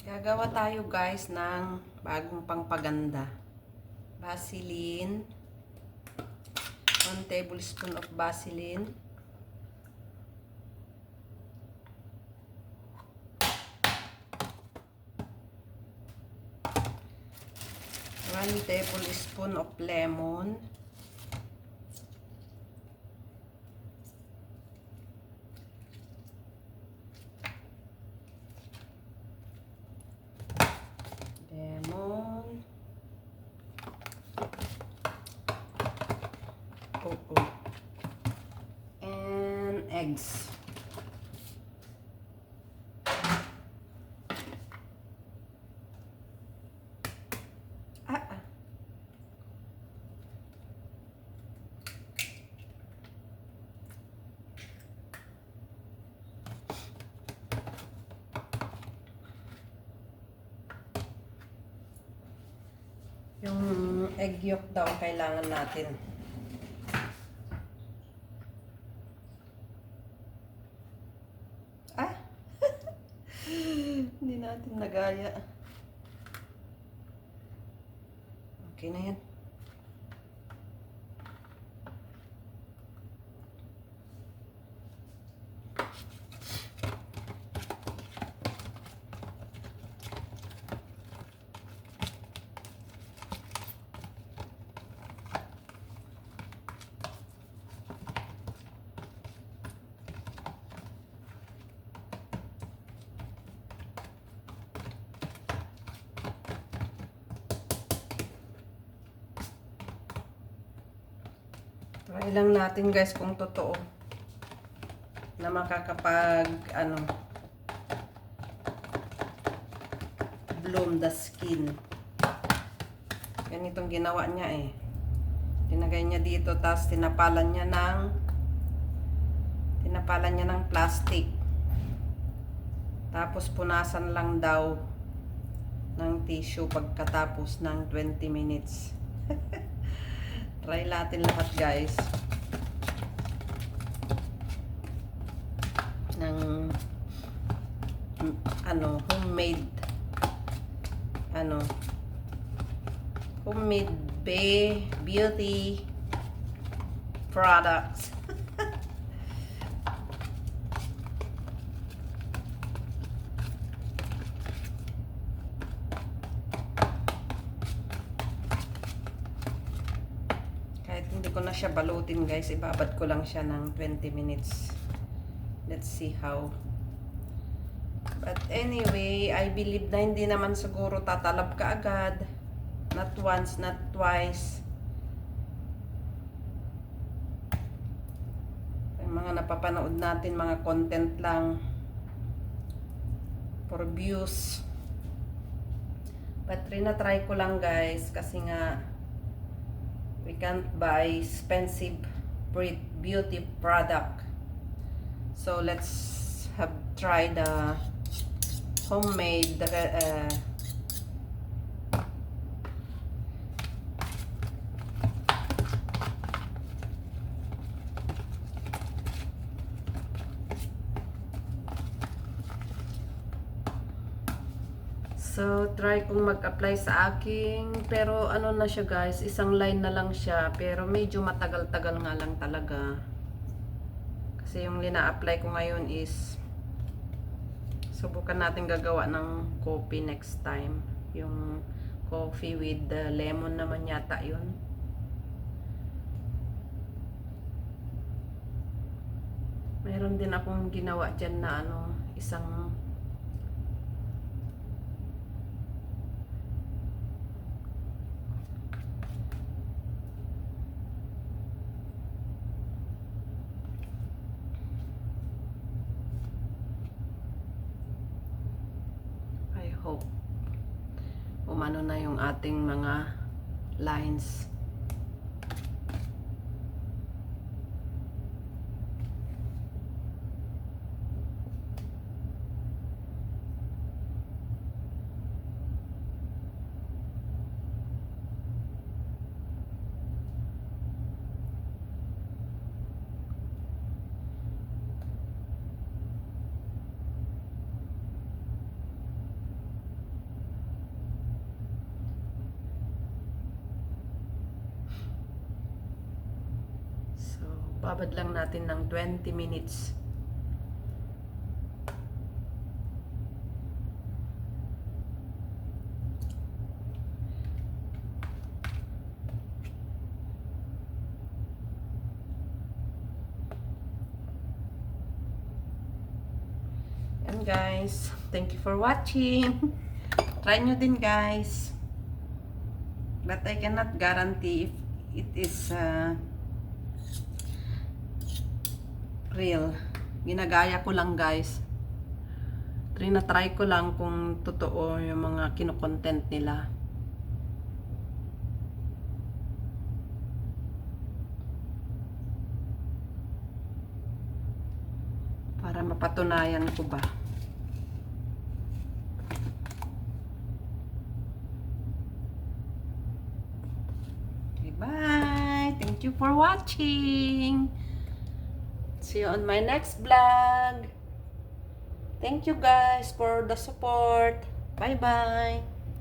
Gagawa tayo guys ng bagong pangpaganda. Vaseline. 1 tablespoon of Vaseline. One tablespoon of lemon. Lemon. And eggs. Yung egg yolk daw kailangan natin. Hindi natin nagaya. Okay na yan. Try lang natin guys kung totoo na makakapag bloom the skin. Ganitong ginawa niya eh. Tinagay niya dito tapos tinapalan niya ng plastic. Tapos punasan lang daw ng tissue pagkatapos ng 20 minutes. Try natin lahat guys. Ng homemade beauty products. Kahit hindi ko na siya balutin guys, ibabad ko lang siya ng 20 minutes. Let's see how. But anyway, I believe na hindi naman siguro tatalab ka agad. Not once, not twice. Yung mga napapanood natin, mga content lang for views. But try ko lang guys kasi nga we can't buy expensive beauty product. So let's try the homemade So, try kong mag-apply sa aking, pero ano na siya guys, isang line na lang siya, pero medyo matagal-tagal nga lang talaga. Kasi yung lina-apply ko ngayon is, subukan natin gagawa ng coffee next time. Yung coffee with lemon naman yata yun. Mayroon din akong ginawa dyan na isang hope umano na yung ating mga lines. Babad lang natin ng 20 minutes. And guys, thank you for watching. Try nyo din guys. But I cannot guarantee if it is real. Ginagaya ko lang guys. Try ko lang kung totoo yung mga kino-content nila. Para mapatunayan ko ba. Okay, bye! Thank you for watching! See you on my next vlog! Thank you guys for the support! Bye-bye!